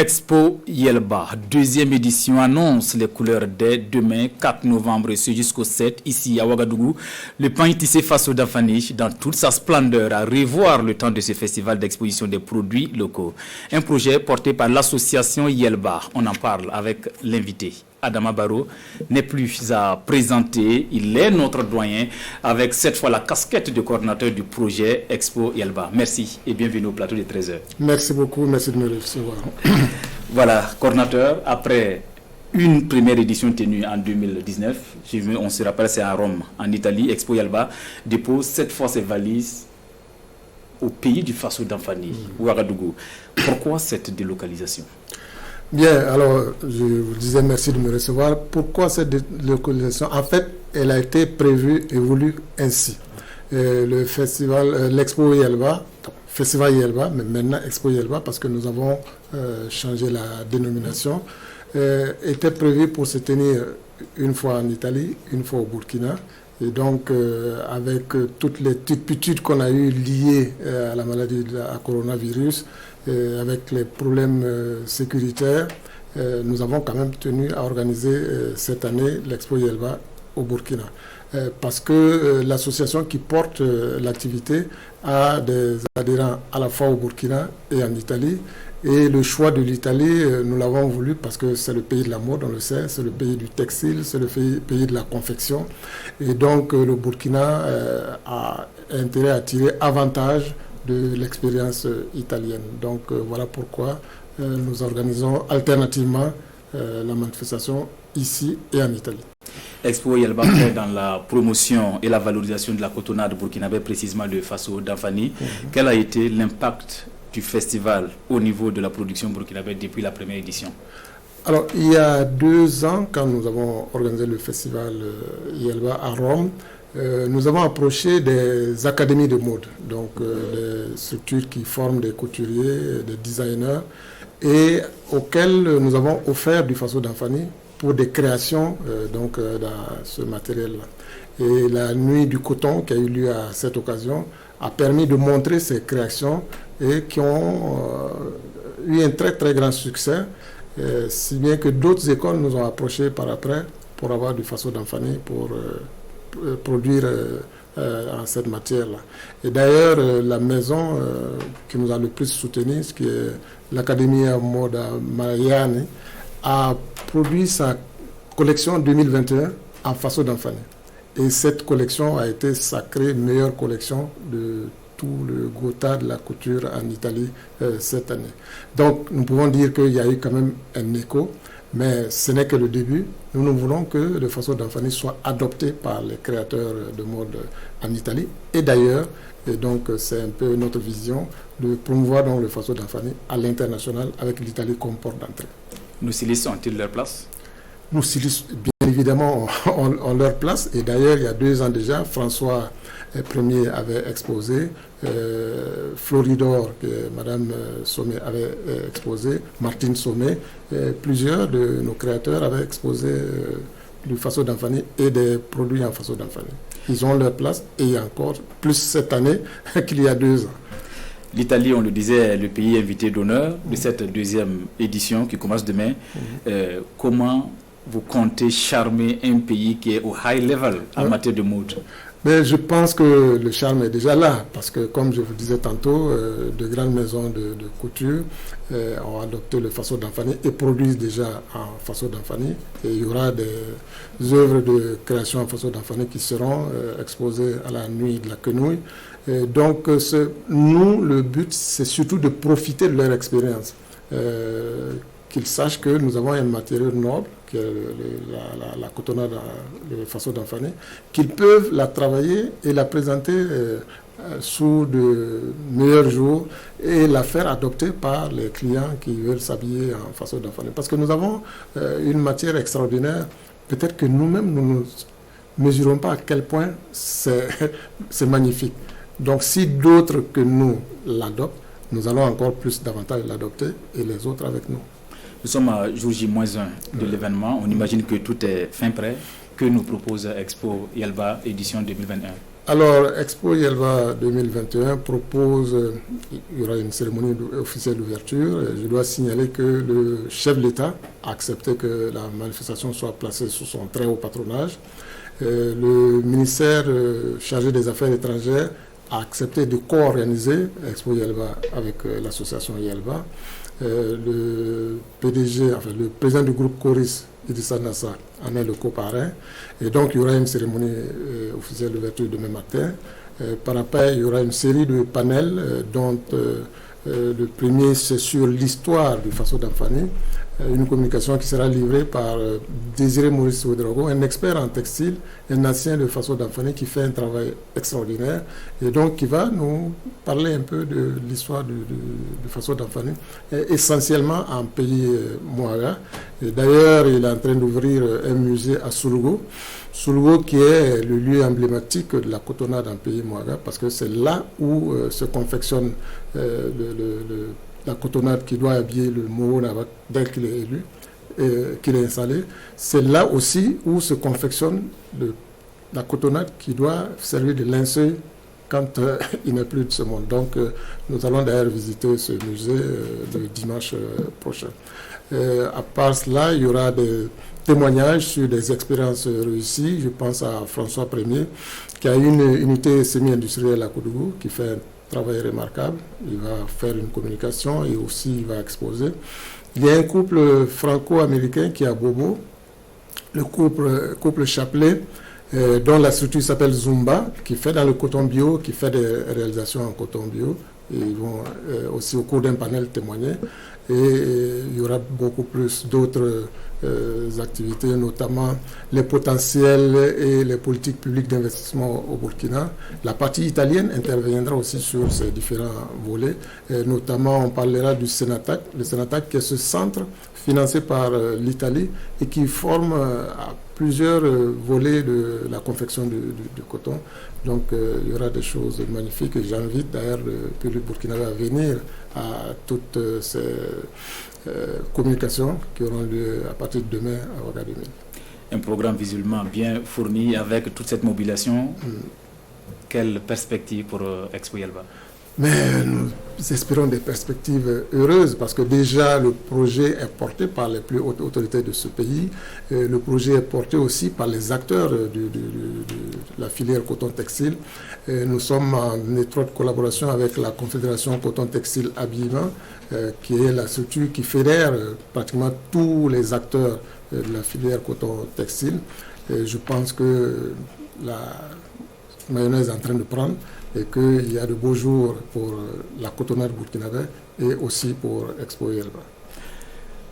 Expo Yelba, deuxième édition, annonce les couleurs dès demain, 4 novembre, et ce jusqu'au 7, ici à Ouagadougou. Le pain tissé Faso Dafani, dans toute sa splendeur, à revoir le temps de ce festival d'exposition des produits locaux. Un projet porté par l'association Yelba. On en parle avec l'invité. Adama Barrow n'est plus à présenter, il est notre doyen avec cette fois la casquette de coordinateur du projet Expo Yelba. Merci et bienvenue au plateau de 13h. Merci beaucoup, merci de me recevoir. Voilà, coordinateur, après une première édition tenue en 2019, on se rappelle, c'est à Rome, en Italie, Expo Yelba dépose cette fois ses valises au pays du Faso Dafani, Ouagadougou. Pourquoi cette délocalisation ? Bien, alors, je vous disais merci de me recevoir. Pourquoi cette délocalisation ? En fait, elle a été prévue et voulue ainsi. Le festival, l'Expo Yelba, Festival Yelba, mais maintenant Expo Yelba, parce que nous avons changé la dénomination, était prévu pour se tenir une fois en Italie, une fois au Burkina. Et donc, avec toutes les turpitudes qu'on a eues liées à la maladie à coronavirus, avec les problèmes sécuritaires, nous avons quand même tenu à organiser cette année l'Expo Yelba au Burkina. Parce que l'association qui porte l'activité a des adhérents à la fois au Burkina et en Italie. Et le choix de l'Italie, nous l'avons voulu parce que c'est le pays de la mode, on le sait, c'est le pays du textile, c'est le pays de la confection. Et donc le Burkina a intérêt à tirer avantage de l'expérience italienne. Donc voilà pourquoi nous organisons alternativement la manifestation ici et en Italie. Expo Yelba fait dans la promotion et la valorisation de la cotonnade burkinabé, précisément de Faso Dafani. Quel a été l'impact du festival au niveau de la production burkinabé depuis la première édition? Alors, il y a 2 ans, quand nous avons organisé le festival Yelba à Rome, nous avons approché des académies de mode, donc des structures qui forment des couturiers, des designers, et auxquels nous avons offert du Faso Dafani pour des créations dans ce matériel-là. Et la nuit du coton qui a eu lieu à cette occasion a permis de montrer ces créations et qui ont eu un très très grand succès, si bien que d'autres écoles nous ont approchés par après pour avoir du Faso Dafani pour produire en cette matière-là. Et d'ailleurs, la maison qui nous a le plus soutenu, ce qui est l'Académie Moda Mariani, a produit sa collection 2021 en Faso Dafani. Et cette collection a été sacrée meilleure collection de tout le Gotha de la couture en Italie cette année. Donc nous pouvons dire qu'il y a eu quand même un écho, mais ce n'est que le début. Nous voulons que le Faso Dafani soit adopté par les créateurs de mode en Italie et d'ailleurs. Et donc c'est un peu notre vision de promouvoir donc le Faso Dafani à l'international avec l'Italie comme porte d'entrée. Nos stylistes ont-ils leur place? Nos stylistes, bien évidemment, ont leur place. Et d'ailleurs, il y a 2 ans déjà, François Ier avait exposé, Floridor, que Madame Sommet avait exposé, Martine Sommet, plusieurs de nos créateurs avaient exposé du Faso Dafani et des produits en Faso Dafani. Ils ont leur place et il y a encore plus cette année qu'il y a 2 ans. L'Italie, on le disait, est le pays invité d'honneur de cette deuxième édition qui commence demain. Comment vous comptez charmer un pays qui est au high level en matière de mode? Mais je pense que le charme est déjà là, parce que comme je vous disais tantôt, de grandes maisons de couture ont adopté le Faso Dafani et produisent déjà en Faso Dafani. Et il y aura des œuvres de création en Faso Dafani qui seront exposées à la nuit de la quenouille. Et donc, nous, le but, c'est surtout de profiter de leur expérience. Qu'ils sachent que nous avons un matériau noble, qui est la cotonnade, le Faso Dafani, qu'ils peuvent la travailler et la présenter sous de meilleurs jours et la faire adopter par les clients qui veulent s'habiller en Faso Dafani. Parce que nous avons une matière extraordinaire. Peut-être que nous-mêmes, nous ne mesurons pas à quel point c'est magnifique. Donc si d'autres que nous l'adoptent, nous allons encore plus davantage l'adopter et les autres avec nous. Nous sommes à jour J-1 de l'événement. On imagine que tout est fin prêt. Que nous propose Expo Yelba édition 2021? Alors, Expo Yelva 2021 propose, il y aura une cérémonie officielle d'ouverture. Je dois signaler que le chef de l'État a accepté que la manifestation soit placée sous son très haut patronage. Le ministère chargé des Affaires étrangères a accepté de co-organiser Expo Yelva avec l'association Yelva. Le PDG, enfin le président du groupe Coris, Idrissa Nassa, en est le coparrain. Et donc, il y aura une cérémonie officielle d'ouverture demain matin. Par après, il y aura une série de panels dont le premier, c'est sur l'histoire du Faso Damphani, une communication qui sera livrée par Désiré Maurice Ouedraogo, un expert en textile, un ancien de Faso Damphani qui fait un travail extraordinaire et donc qui va nous parler un peu de l'histoire du Faso Damphani, essentiellement en pays Mouaga. D'ailleurs, il est en train d'ouvrir un musée à Soulougo. Soulougo qui est le lieu emblématique de la cotonnade en pays Mouaga parce que c'est là où se confectionne la cotonnade qui doit habiller le Moro dès qu'il est élu, qu'il est installé. C'est là aussi où se confectionne la cotonnade qui doit servir de linceul quand il n'est plus de ce monde. Donc nous allons d'ailleurs visiter ce musée le dimanche prochain. À part cela, il y aura des témoignages sur des expériences réussies. Je pense à François Premier, qui a une unité semi-industrielle à Koudougou, qui fait un travail remarquable. Il va faire une communication et aussi il va exposer. Il y a un couple franco-américain qui est à Bobo, le couple Chapelet, dont la structure s'appelle Zumba, qui fait dans le coton bio, qui fait des réalisations en coton bio. Et ils vont aussi au cours d'un panel témoigner. Et il y aura beaucoup plus d'autres activités, notamment les potentiels et les politiques publiques d'investissement au Burkina. La partie italienne interviendra aussi sur ces différents volets. Et notamment, on parlera du Senatac. Le Senatac, qui est ce centre financé par l'Italie et qui forme à plusieurs volets de la confection du coton. Donc il y aura des choses magnifiques et j'invite d'ailleurs le public burkinabé à venir à toutes ces communications qui auront lieu à partir de demain à Ouagadougou. Un programme visuellement bien fourni avec toute cette mobilisation. Quelle perspective pour Expo Yelva? Mais nous espérons des perspectives heureuses parce que déjà le projet est porté par les plus hautes autorités de ce pays. Le projet est porté aussi par les acteurs de la filière coton-textile. Nous sommes en étroite collaboration avec la Confédération coton-textile habillement, qui est la structure qui fédère pratiquement tous les acteurs de la filière coton-textile. Je pense que la mayonnaise est en train de prendre et qu'il y a de beaux jours pour la cotonnade burkinabé et aussi pour Expo Yelva.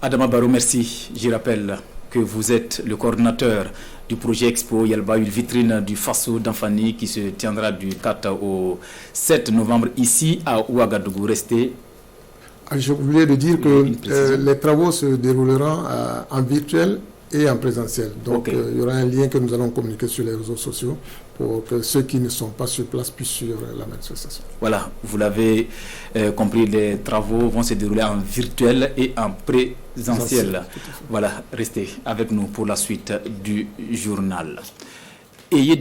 Adama Barrow, merci. Je rappelle que vous êtes le coordinateur du projet Expo Yelva, une vitrine du Faso Damphani qui se tiendra du 4 au 7 novembre ici à Ouagadougou. Restez. Je voulais dire que les travaux se dérouleront en virtuel et en présentiel. Donc il y aura un lien que nous allons communiquer sur les réseaux sociaux pour que ceux qui ne sont pas sur place puissent suivre la manifestation. Voilà, vous l'avez compris, les travaux vont se dérouler en virtuel et en présentiel. Voilà, restez avec nous pour la suite du journal. Ayez de